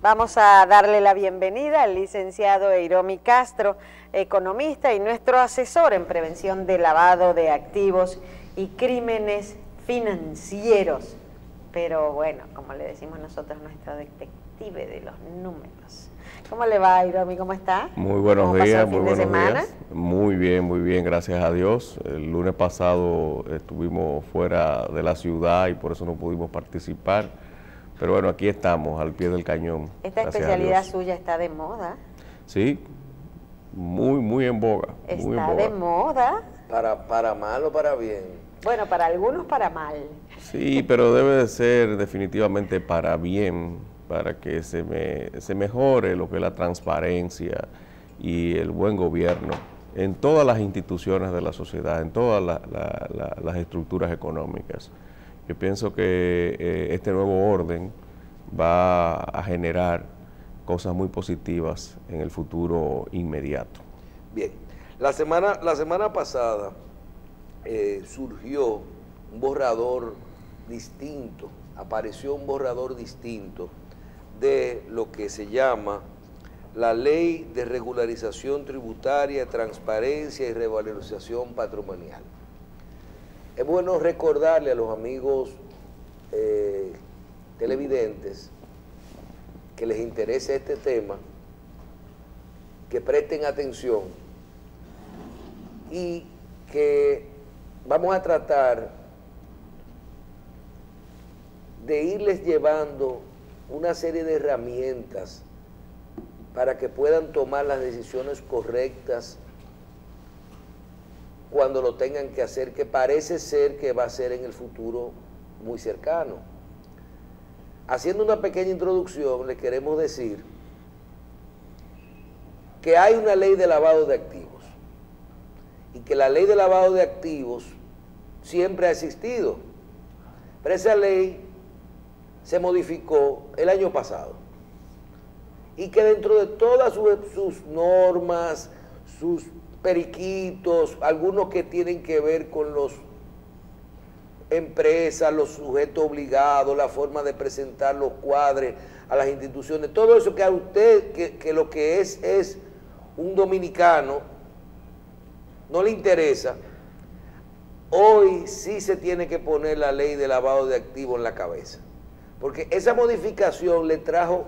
Vamos a darle la bienvenida al licenciado Eiromi Castro, economista y nuestro asesor en prevención de lavado de activos y crímenes financieros. Pero bueno, como le decimos nosotros, nuestro detective de los números. ¿Cómo le va, Eiromi? ¿Cómo está? Muy buenos días, muy buenos días. Muy bien, gracias a Dios. El lunes pasado estuvimos fuera de la ciudad y por eso no pudimos participar. Pero bueno, aquí estamos, al pie del cañón. ¿Esta especialidad suya está de moda? Sí, muy en boga. ¿Está de moda? ¿Para mal o para bien? Bueno, para algunos para mal. Sí, pero debe de ser definitivamente para bien, para que se mejore lo que es la transparencia y el buen gobierno en todas las instituciones de la sociedad, en todas las estructuras económicas. Yo pienso que este nuevo orden va a generar cosas muy positivas en el futuro inmediato. Bien, la semana pasada surgió un borrador distinto, apareció un borrador distinto de lo que se llama la Ley de Regularización Tributaria, Transparencia y Revalorización Patrimonial. Es bueno recordarle a los amigos televidentes que les interese este tema, que presten atención y que vamos a tratar de irles llevando una serie de herramientas para que puedan tomar las decisiones correctas cuando lo tengan que hacer, que parece ser que va a ser en el futuro muy cercano. Haciendo una pequeña introducción, les queremos decir que hay una ley de lavado de activos y que la ley de lavado de activos siempre ha existido, pero esa ley se modificó el año pasado y que dentro de todas sus normas, sus periquitos, algunos que tienen que ver con los empresas, los sujetos obligados, la forma de presentar los cuadres a las instituciones, todo eso que a usted, que lo que es un dominicano, no le interesa, hoy sí se tiene que poner la ley de lavado de activos en la cabeza, porque esa modificación le trajo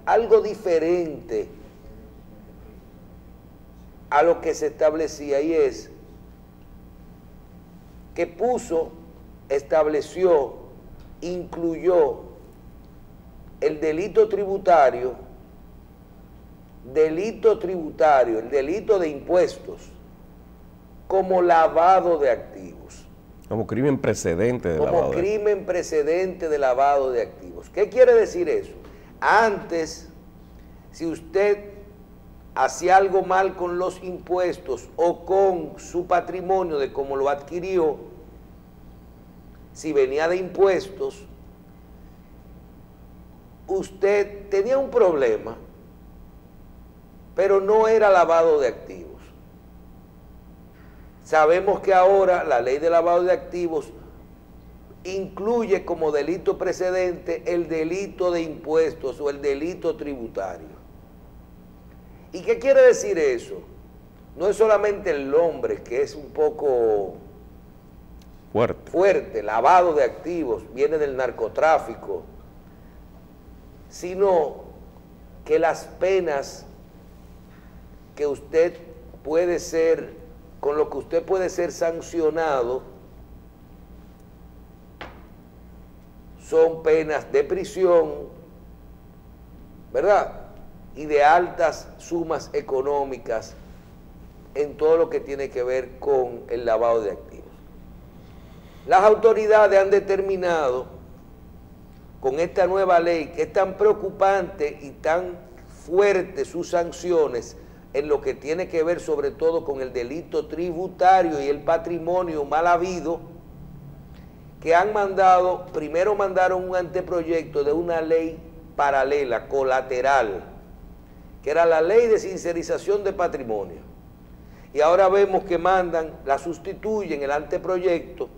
algo diferente a lo que se establecía, y es que estableció, incluyó el delito tributario, el delito de impuestos, como lavado de activos. Como crimen precedente de lavado. Como crimen precedente de lavado de activos. ¿Qué quiere decir eso? Antes, si usted hacía algo mal con los impuestos o con su patrimonio de cómo lo adquirió, si venía de impuestos, usted tenía un problema, pero no era lavado de activos. Sabemos que ahora la ley de lavado de activos incluye como delito precedente el delito de impuestos o el delito tributario. ¿Y qué quiere decir eso? No es solamente el nombre, que es un poco fuerte, lavado de activos, viene del narcotráfico, sino que las penas que usted puede ser, con lo que usted puede ser sancionado, son penas de prisión, ¿verdad?, y de altas sumas económicas en todo lo que tiene que ver con el lavado de activos. Las autoridades han determinado con esta nueva ley que es tan preocupante y tan fuerte sus sanciones en lo que tiene que ver sobre todo con el delito tributario y el patrimonio mal habido, que primero mandaron un anteproyecto de una ley paralela, colateral, que era la ley de sincerización de patrimonio. Y ahora vemos que la sustituyen el anteproyecto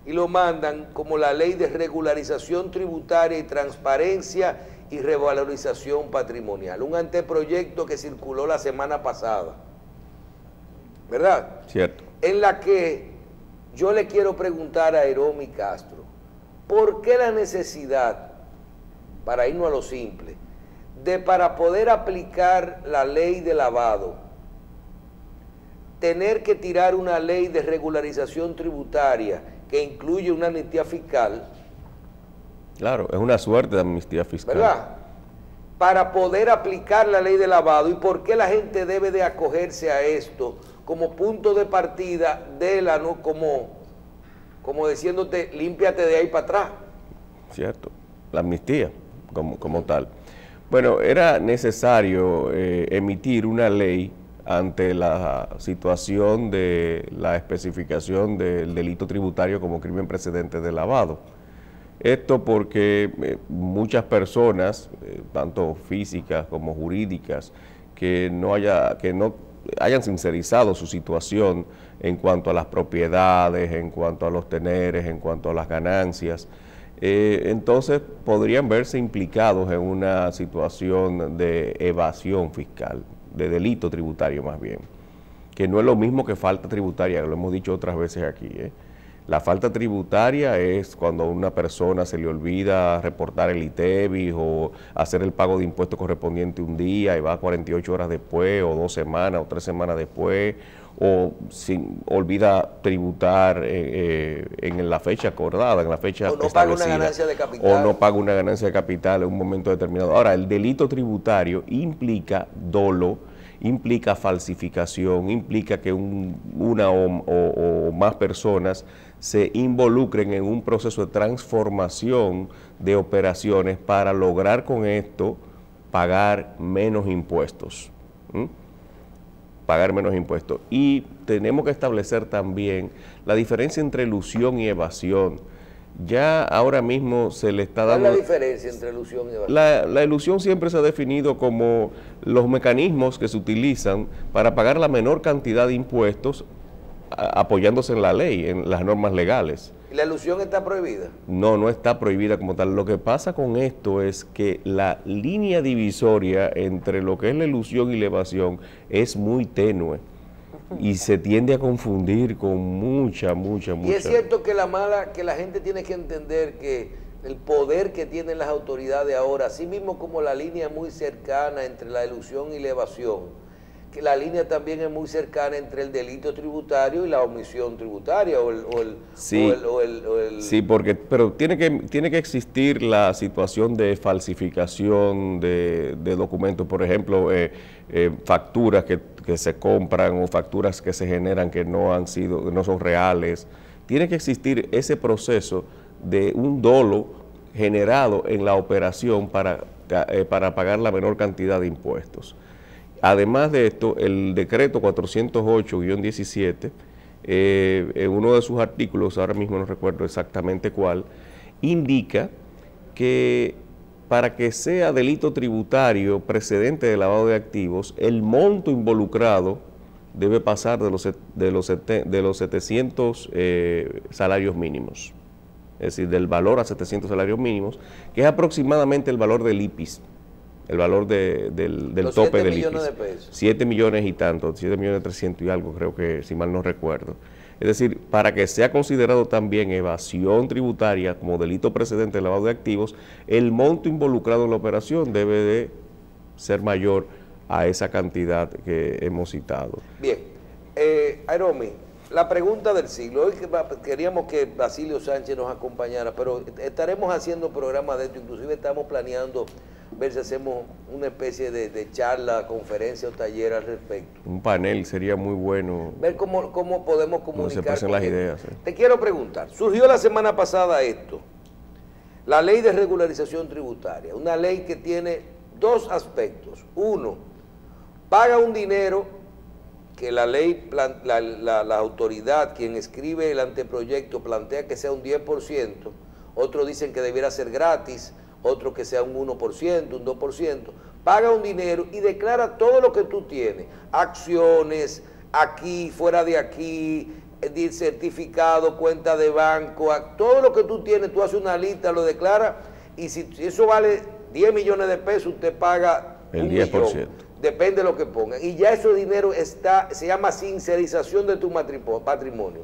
y lo mandan como la ley de regularización tributaria y transparencia y revalorización patrimonial, un anteproyecto que circuló la semana pasada, ¿verdad? Cierto. En la que yo le quiero preguntar a Iromi Castro, ¿por qué la necesidad, para irnos a lo simple, de para poder aplicar la ley de lavado, tener que tirar una ley de regularización tributaria que incluye una amnistía fiscal? Claro, es una suerte de amnistía fiscal. ¿Verdad? Para poder aplicar la ley de lavado, y por qué la gente debe de acogerse a esto como punto de partida de la, no como diciéndote, límpiate de ahí para atrás. Cierto, la amnistía como tal. Bueno, era necesario emitir una ley ante la situación de la especificación del delito tributario como crimen precedente de lavado. Esto porque muchas personas, tanto físicas como jurídicas, que no hayan sincerizado su situación en cuanto a las propiedades, en cuanto a los teneres, en cuanto a las ganancias, entonces podrían verse implicados en una situación de evasión fiscal, de delito tributario más bien, que no es lo mismo que falta tributaria, lo hemos dicho otras veces aquí. La falta tributaria es cuando a una persona se le olvida reportar el ITEVIS o hacer el pago de impuestos correspondiente un día y va 48 horas después, o 2 semanas, o 3 semanas después, o olvida tributar en la fecha acordada, en la fecha establecida. O no paga una ganancia de capital. O no paga una ganancia de capital en un momento determinado. Ahora, el delito tributario implica dolo, implica falsificación, implica que una o más personas se involucren en un proceso de transformación de operaciones para lograr con esto pagar menos impuestos. Pagar menos impuestos. Y tenemos que establecer también la diferencia entre elusión y evasión. Ya ahora mismo se le está dando... ¿Cuál es la diferencia entre elusión y evasión? La elusión siempre se ha definido como los mecanismos que se utilizan para pagar la menor cantidad de impuestos apoyándose en la ley, en las normas legales. ¿Y la elusión está prohibida? No, no está prohibida como tal. Lo que pasa con esto es que la línea divisoria entre lo que es la elusión y la evasión es muy tenue y se tiende a confundir con mucha. Y es cierto que la gente tiene que entender que el poder que tienen las autoridades ahora, así mismo como la línea muy cercana entre la elusión y la evasión, que la línea también es muy cercana entre el delito tributario y la omisión tributaria Sí, pero tiene que existir la situación de falsificación de documentos, por ejemplo, facturas que se compran o facturas que se generan que no son reales. Tiene que existir ese proceso de un dolo generado en la operación para pagar la menor cantidad de impuestos. Además de esto, el decreto 408-17, en uno de sus artículos, ahora mismo no recuerdo exactamente cuál, indica que para que sea delito tributario precedente de lavado de activos, el monto involucrado debe pasar de los 700 salarios mínimos, es decir, del valor a 700 salarios mínimos, que es aproximadamente el valor del IPIS. El valor del tope del IPIS. 7 millones de pesos. 7 millones y tanto, 7 millones 300 y algo, creo que, si mal no recuerdo. Es decir, para que sea considerado también evasión tributaria como delito precedente de lavado de activos, el monto involucrado en la operación debe de ser mayor a esa cantidad que hemos citado. Bien. Iromi, la pregunta del siglo. Hoy queríamos que Basilio Sánchez nos acompañara, pero estaremos haciendo programas de esto, inclusive estamos planeando ver si hacemos una especie de charla, conferencia o taller al respecto. Un panel sería muy bueno. Ver cómo podemos comunicar. Se pasen las ideas. Te quiero preguntar, surgió la semana pasada esto, la ley de regularización tributaria, una ley que tiene dos aspectos. Uno, paga un dinero que la ley, la autoridad, quien escribe el anteproyecto, plantea que sea un 10%, otros dicen que debiera ser gratis, otro que sea un 1%, un 2%, paga un dinero y declara todo lo que tú tienes, acciones, aquí, fuera de aquí, certificado, cuenta de banco, todo lo que tú tienes, tú haces una lista, lo declaras, y si eso vale 10 millones de pesos, usted paga el 1 10%. millón. Depende de lo que pongan. Y ya ese dinero se llama sincerización de tu patrimonio.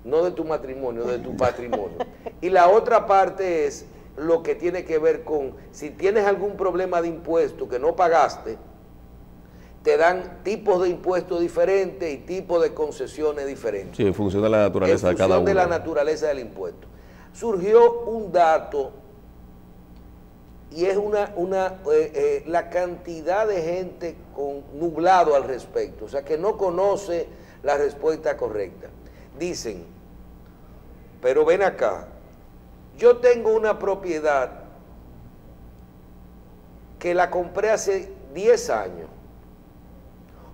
No de tu matrimonio, de tu patrimonio. Y la otra parte es lo que tiene que ver con, si tienes algún problema de impuesto que no pagaste, te dan tipos de impuestos diferentes y tipos de concesiones diferentes. Sí, en función de la naturaleza de cada uno. En función de la naturaleza del impuesto. Surgió un dato y es la cantidad de gente nublado al respecto, o sea, que no conoce la respuesta correcta. Dicen, pero ven acá, yo tengo una propiedad que la compré hace 10 años,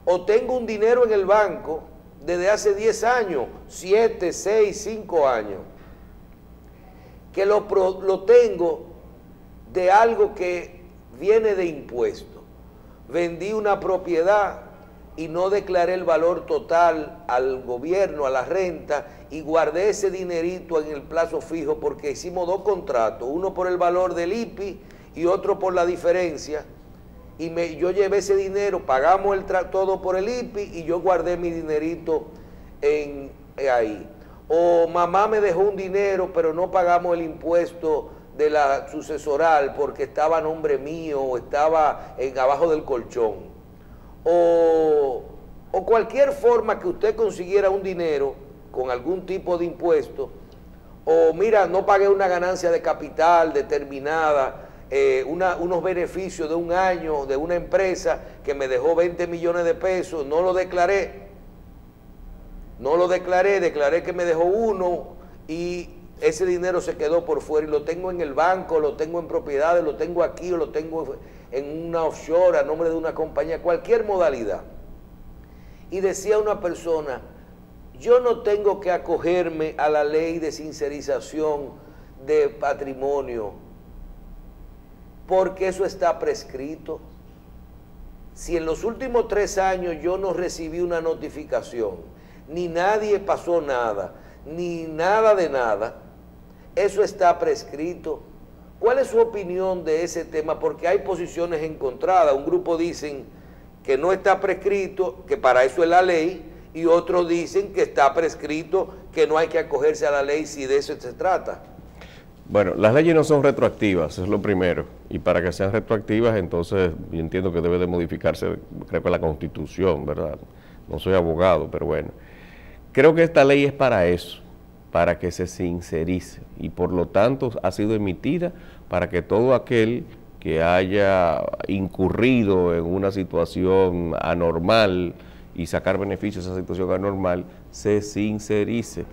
o tengo un dinero en el banco desde hace 10 años, 7, 6, 5 años, que lo tengo de algo que viene de impuesto. Vendí una propiedad y no declaré el valor total al gobierno, a la renta, y guardé ese dinerito en el plazo fijo porque hicimos 2 contratos, uno por el valor del IPI y otro por la diferencia, y yo llevé ese dinero, pagamos todo por el IPI y yo guardé mi dinerito ahí. O mamá me dejó un dinero pero no pagamos el impuesto de la sucesoral porque estaba a nombre mío o estaba abajo del colchón. O cualquier forma que usted consiguiera un dinero con algún tipo de impuesto, o mira, no pagué una ganancia de capital determinada, unos beneficios de un año de una empresa que me dejó 20 millones de pesos, no lo declaré, declaré que me dejó 1 y ese dinero se quedó por fuera y lo tengo en el banco, lo tengo en propiedades, lo tengo aquí o lo tengo en una offshore a nombre de una compañía, cualquier modalidad. Y decía una persona, yo no tengo que acogerme a la ley de sincerización de patrimonio porque eso está prescrito. Si en los últimos 3 años yo no recibí una notificación, ni nadie pasó nada, ni nada de nada, eso está prescrito. ¿Cuál es su opinión de ese tema? Porque hay posiciones encontradas. Un grupo dicen que no está prescrito, que para eso es la ley, y otros dicen que está prescrito, que no hay que acogerse a la ley si de eso se trata. Bueno, las leyes no son retroactivas, es lo primero. Y para que sean retroactivas, entonces yo entiendo que debe de modificarse, creo que la Constitución, ¿verdad? No soy abogado, pero bueno. Creo que esta ley es para eso, para que se sincerice. Y por lo tanto ha sido emitida para que todo aquel que haya incurrido en una situación anormal y sacar beneficios de esa situación anormal, se sincerice.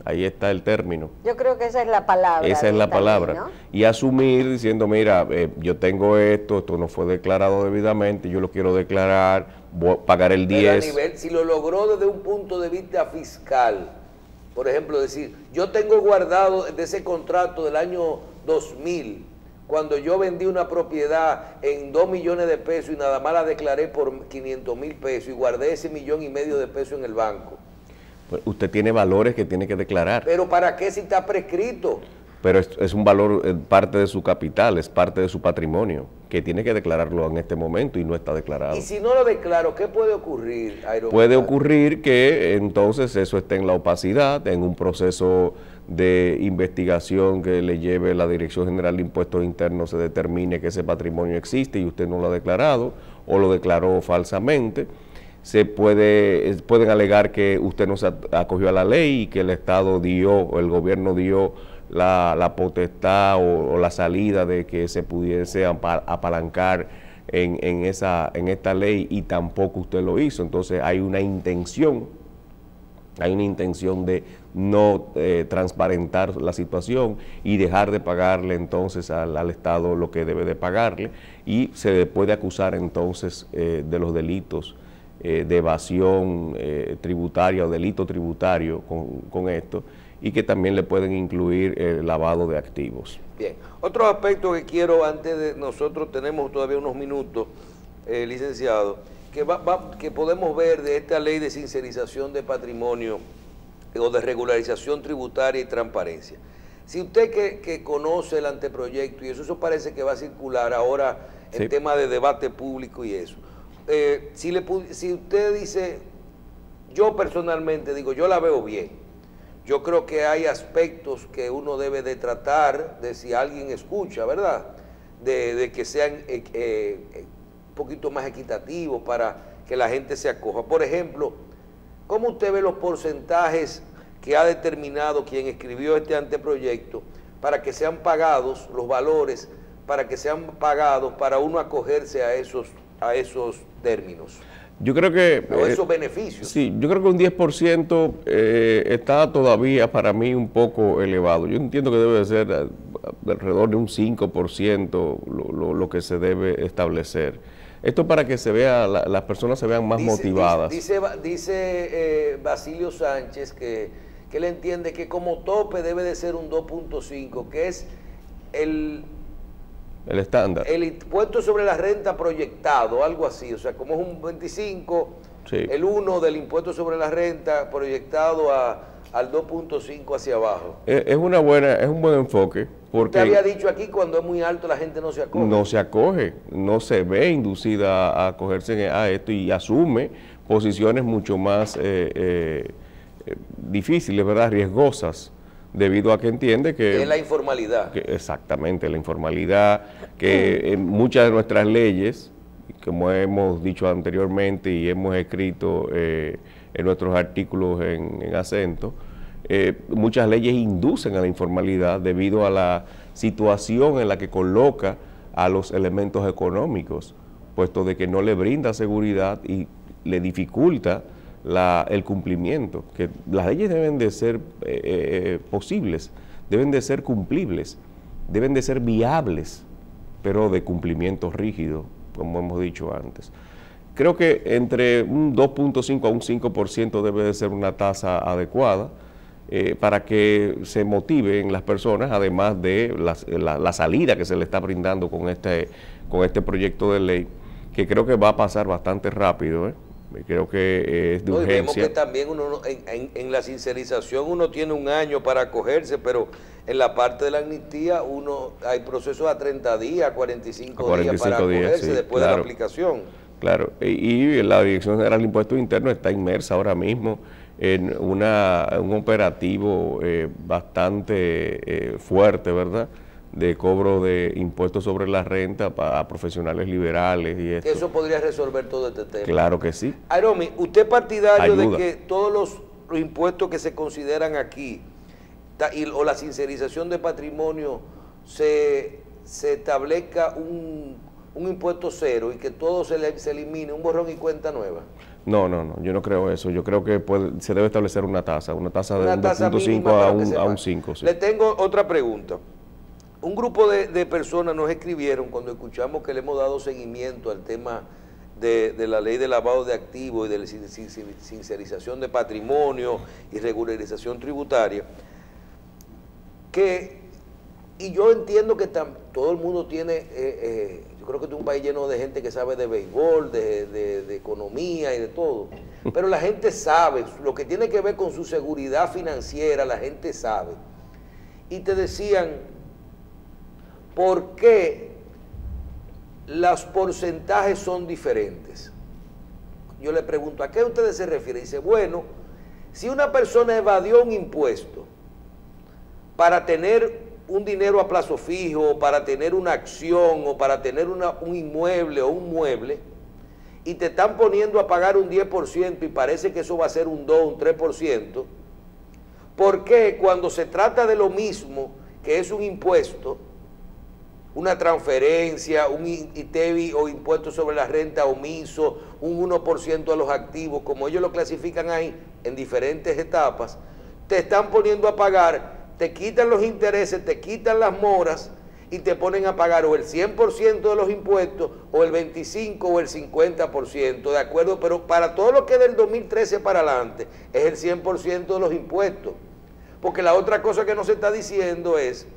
Ahí está el término. Yo creo que esa es la palabra. Esa es la palabra. Ley, ¿no? Y asumir diciendo, mira, yo tengo esto no fue declarado debidamente, yo lo quiero declarar, voy a pagar el 10. Pero si lo logró desde un punto de vista fiscal, por ejemplo, decir, yo tengo guardado de ese contrato del año 2000, cuando yo vendí una propiedad en 2 millones de pesos y nada más la declaré por 500,000 pesos y guardé ese 1,5 millones de pesos en el banco. Pues usted tiene valores que tiene que declarar. ¿Pero para qué si está prescrito? Pero es un valor, parte de su capital, es parte de su patrimonio, que tiene que declararlo en este momento y no está declarado. Y si no lo declaro, ¿qué puede ocurrir, Aeromédica? Puede ocurrir que entonces eso esté en la opacidad, en un proceso de investigación que le lleve la Dirección General de Impuestos Internos, se determine que ese patrimonio existe y usted no lo ha declarado o lo declaró falsamente. Pueden alegar que usted no se acogió a la ley y que el Estado dio, o el gobierno dio la potestad o la salida de que se pudiese apalancar en esta ley y tampoco usted lo hizo. Entonces hay una intención de no transparentar la situación y dejar de pagarle entonces al Estado lo que debe de pagarle, y se le puede acusar entonces de los delitos de evasión tributaria o delito tributario con esto, y que también le pueden incluir el lavado de activos. Bien, otro aspecto que quiero, antes de nosotros tenemos todavía unos minutos, licenciado, que podemos ver de esta ley de sincerización de patrimonio o de regularización tributaria y transparencia. Si usted que conoce el anteproyecto, y eso parece que va a circular ahora en Sí. tema de debate público y eso, si usted dice, yo personalmente digo, yo la veo bien, yo creo que hay aspectos que uno debe de tratar, de si alguien escucha, ¿verdad?, de que sean un poquito más equitativos para que la gente se acoja. Por ejemplo, ¿cómo usted ve los porcentajes que ha determinado quien escribió este anteproyecto para que sean pagados los valores, para que sean pagados para uno acogerse a esos términos? Yo creo que... O esos beneficios. Sí, yo creo que un 10% está todavía para mí un poco elevado. Yo entiendo que debe de ser de alrededor de un 5% lo que se debe establecer. Esto para que se vea, las personas se vean más motivadas. Dice Basilio Sánchez que él entiende que como tope debe de ser un 2.5, que es el estándar. El impuesto sobre la renta proyectado, algo así, o sea, como es un 25, Sí. el 1 del impuesto sobre la renta proyectado al 2.5 hacia abajo. Es un buen enfoque, porque Usted había dicho aquí, cuando es muy alto la gente no se acoge. no se acoge, no se ve inducida a acogerse a esto y asume posiciones mucho más difíciles, ¿verdad?, riesgosas, debido a que entiende que... Es la informalidad. Exactamente, la informalidad, que en muchas de nuestras leyes, como hemos dicho anteriormente y hemos escrito en nuestros artículos en acento, muchas leyes inducen a la informalidad debido a la situación en la que coloca a los elementos económicos, puesto de que no le brinda seguridad y le dificulta el cumplimiento, que las leyes deben de ser posibles, deben de ser cumplibles, deben de ser viables, pero de cumplimiento rígido, como hemos dicho antes. Creo que entre un 2.5 a un 5% debe de ser una tasa adecuada para que se motiven las personas, además de la salida que se le está brindando con este proyecto de ley, que creo que va a pasar bastante rápido, creo que es de urgencia. Vemos que también uno en la sincerización uno tiene un año para acogerse, pero en la parte de la amnistía hay procesos a 30 días, 45 días para acogerse, sí, después de la aplicación. Claro, y la Dirección General de Impuestos Internos está inmersa ahora mismo en un operativo bastante fuerte, ¿verdad?, de cobro de impuestos sobre la renta para profesionales liberales y esto. Eso podría resolver todo este tema. Claro que sí. Airomi, ¿usted es partidario Ayuda de que todos los impuestos que se consideran aquí o la sincerización de patrimonio se establezca un impuesto cero y que todo se elimine, un borrón y cuenta nueva? No, yo no creo eso. Yo creo que se debe establecer una tasa de un 2.5 a un 5. Sí. Le tengo otra pregunta. Un grupo de personas nos escribieron cuando escuchamos que le hemos dado seguimiento al tema de la ley de lavado de activos y de la sincerización de patrimonio y regularización tributaria, y yo entiendo que todo el mundo tiene, yo creo que es un país lleno de gente que sabe de béisbol, de economía y de todo, pero la gente sabe, lo que tiene que ver con su seguridad financiera, la gente sabe. Y te decían, ¿por qué los porcentajes son diferentes? Yo le pregunto, ¿a qué ustedes se refieren? Dice, bueno, si una persona evadió un impuesto para tener un dinero a plazo fijo, o para tener una acción, o para tener un inmueble o un mueble, y te están poniendo a pagar un 10% y parece que eso va a ser un 2, un 3%, ¿por qué cuando se trata de lo mismo, que es un impuesto, una transferencia, un ITEVI o impuesto sobre la renta omiso, un 1% de los activos, como ellos lo clasifican ahí en diferentes etapas, te están poniendo a pagar, te quitan los intereses, te quitan las moras y te ponen a pagar o el 100% de los impuestos o el 25% o el 50%, ¿de acuerdo? Pero para todo lo que es del 2013 para adelante es el 100% de los impuestos. Porque la otra cosa que nos está diciendo es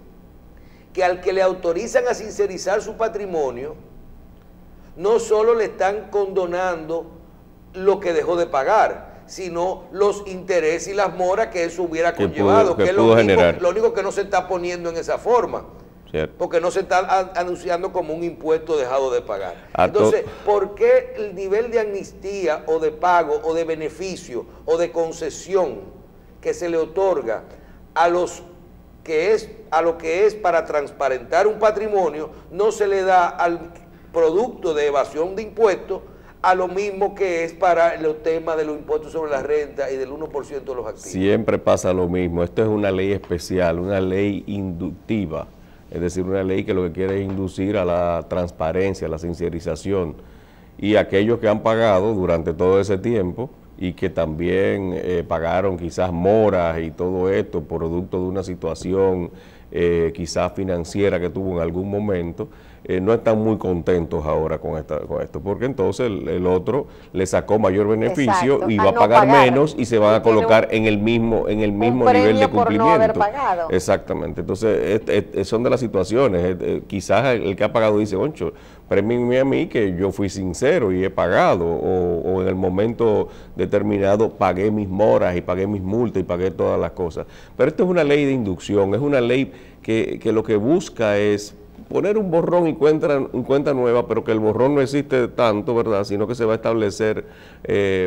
que al que le autorizan a sincerizar su patrimonio, no solo le están condonando lo que dejó de pagar, sino los intereses y las moras que eso hubiera conllevado, que es lo único que no se está poniendo en esa forma. Cierto. Porque no se está anunciando como un impuesto dejado de pagar. Entonces, ¿por qué el nivel de amnistía o de pago o de beneficio o de concesión que se le otorga a lo que es para transparentar un patrimonio no se le da al producto de evasión de impuestos a lo mismo que es para los temas de los impuestos sobre la renta y del 1% de los activos? Siempre pasa lo mismo. Esto es una ley especial, una ley inductiva. Es decir, una ley que lo que quiere es inducir a la transparencia, a la sincerización. Y aquellos que han pagado durante todo ese tiempo y que también pagaron quizás moras y todo esto producto de una situación quizás financiera que tuvo en algún momento, no están muy contentos ahora con esto, porque entonces el otro le sacó mayor beneficio. Exacto, y va a pagar menos y se van a colocar en el mismo nivel de cumplimiento. Por no haber pagado. Exactamente. Entonces, son de las situaciones. Quizás el que ha pagado dice, concho, premienme a mí que yo fui sincero y he pagado, o en el momento determinado pagué mis moras y pagué mis multas y pagué todas las cosas. Pero esto es una ley de inducción, es una ley que lo que busca es poner un borrón y cuenta nueva, pero que el borrón no existe tanto, ¿verdad?, sino que se va a establecer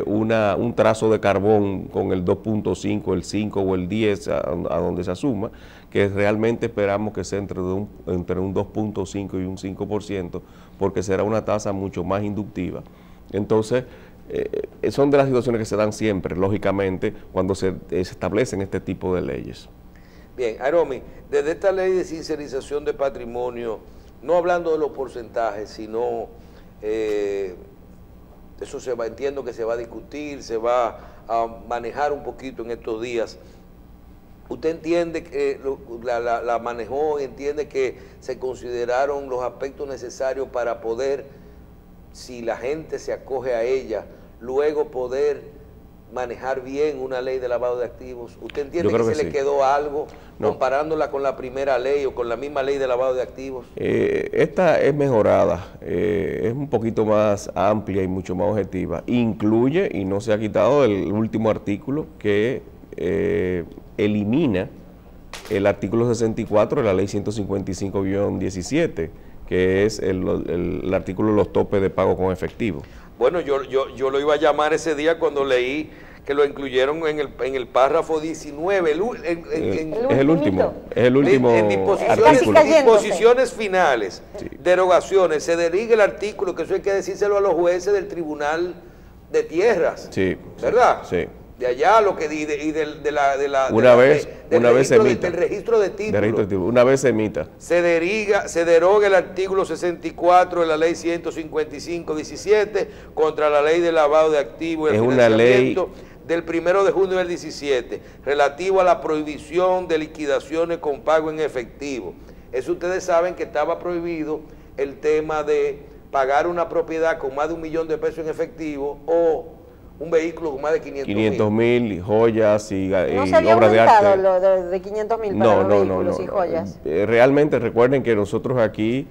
un trazo de carbón con el 2.5, el 5 o el 10 a donde se asuma, que realmente esperamos que sea entre un 2.5 y un 5%, porque será una tasa mucho más inductiva. Entonces, son de las situaciones que se dan siempre, lógicamente, cuando se establecen este tipo de leyes. Bien, Aromi, desde esta ley de sincerización de patrimonio, no hablando de los porcentajes, sino eso entiendo que se va a discutir, se va a manejar un poquito en estos días. ¿Usted entiende que la manejó, entiende que se consideraron los aspectos necesarios para poder, si la gente se acoge a ella, luego poder manejar bien una ley de lavado de activos? ¿Usted entiende que se le quedó algo comparándola con la primera ley o con la misma ley de lavado de activos? Esta es mejorada, es un poquito más amplia y mucho más objetiva. Incluye, y no se ha quitado, el último artículo que elimina el artículo 64 de la ley 155-17, que es el artículo de los topes de pago con efectivo. Bueno, yo lo iba a llamar ese día cuando leí que lo incluyeron en el párrafo 19. Es el último en disposiciones finales, sí, derogaciones, se deriga el artículo, que eso hay que decírselo a los jueces del Tribunal de Tierras, sí, ¿verdad? Sí. De allá, lo que una vez se emita del registro de títulos, una vez se emita, se deroga el artículo 64 de la ley 155-17 contra la ley de lavado de activos y el financiamiento del 1 de junio del 17, relativo a la prohibición de liquidaciones con pago en efectivo. Eso ustedes saben que estaba prohibido el tema de pagar una propiedad con más de $1 millón en efectivo o un vehículo con más de 500.000, joyas y obras de arte. ¿No se había aumentado lo de 500.000 para los vehículos y joyas? Realmente recuerden que nosotros aquí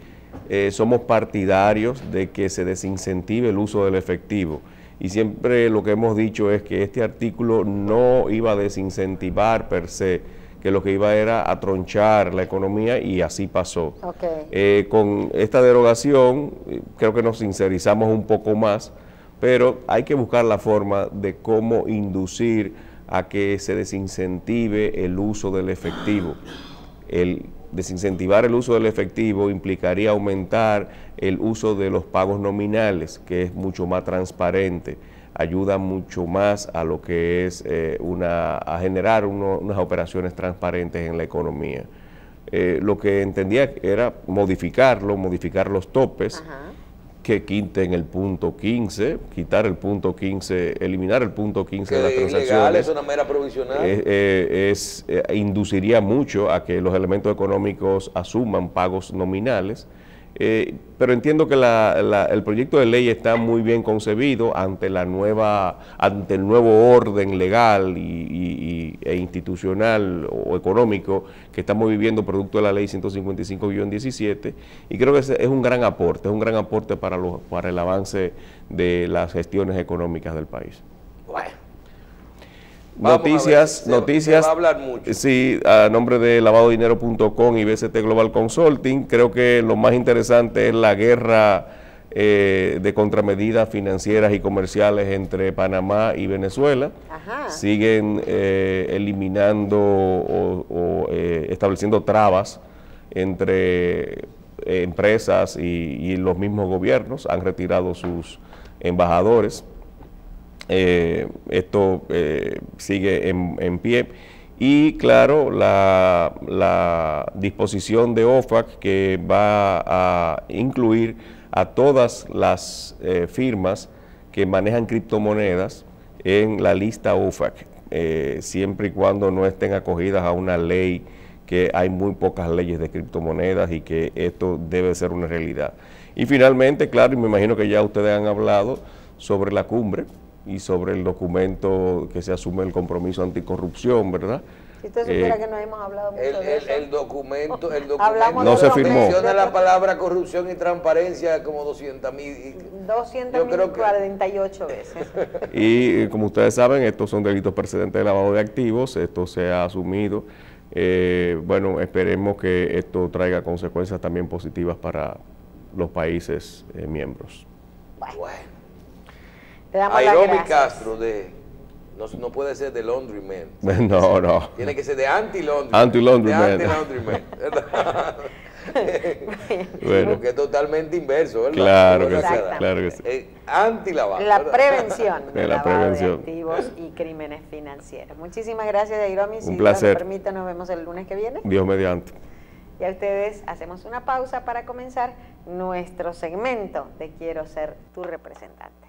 somos partidarios de que se desincentive el uso del efectivo. Y siempre lo que hemos dicho es que este artículo no iba a desincentivar per se, que lo que iba era a tronchar la economía, y así pasó. Okay. Con esta derogación creo que nos sincerizamos un poco más, pero hay que buscar la forma de cómo inducir a que se desincentive el uso del efectivo. El desincentivar el uso del efectivo implicaría aumentar el uso de los pagos nominales, que es mucho más transparente, ayuda mucho más a lo que es a generar unas operaciones transparentes en la economía. Lo que entendía era modificar los topes. Ajá. Que quiten el punto 15, quitar el punto 15, eliminar el punto 15 de las transacciones. Ilegal, es una mera provisional. Induciría mucho a que los elementos económicos asuman pagos nominales, pero entiendo que el proyecto de ley está muy bien concebido ante el nuevo orden legal e institucional o económico que estamos viviendo producto de la ley 155-17, y creo que es un gran aporte, para el avance de las gestiones económicas del país. Bueno, Noticias, se va a hablar mucho. Sí, a nombre de lavadodinero.com y BCT Global Consulting. Creo que lo más interesante es la guerra de contramedidas financieras y comerciales entre Panamá y Venezuela. Ajá. Siguen eliminando o estableciendo trabas entre empresas y los mismos gobiernos. Han retirado sus embajadores. Esto sigue en pie. Y claro, la disposición de OFAC que va a incluir a todas las firmas que manejan criptomonedas en la lista OFAC, siempre y cuando no estén acogidas a una ley, que hay muy pocas leyes de criptomonedas y que esto debe ser una realidad. Y finalmente, claro, y me imagino que ya ustedes han hablado sobre la cumbre y sobre el documento que se asume el compromiso anticorrupción, ¿verdad? Si usted supiera que no hemos hablado mucho de eso. El documento no se firmó. Menciona la palabra corrupción y transparencia como 200.000. 200.048 veces. Y como ustedes saben, estos son delitos precedentes de lavado de activos, esto se ha asumido. Bueno, esperemos que esto traiga consecuencias también positivas para los países miembros. Bueno. Te damos las Airomi gracias. Castro no puede ser de Laundryman. No. Tiene que ser de Anti-Laundryman. Anti-Laundryman. De Anti-Laundryman. Bueno. Porque es totalmente inverso, ¿verdad? Claro que sí. Anti-lavado. La prevención De del la lavado prevención. de activos y crímenes financieros. Muchísimas gracias, Airomi. Si Un placer. Dios nos permite, nos vemos el lunes que viene. Dios mediante. Y a ustedes hacemos una pausa para comenzar nuestro segmento de Quiero ser tu representante.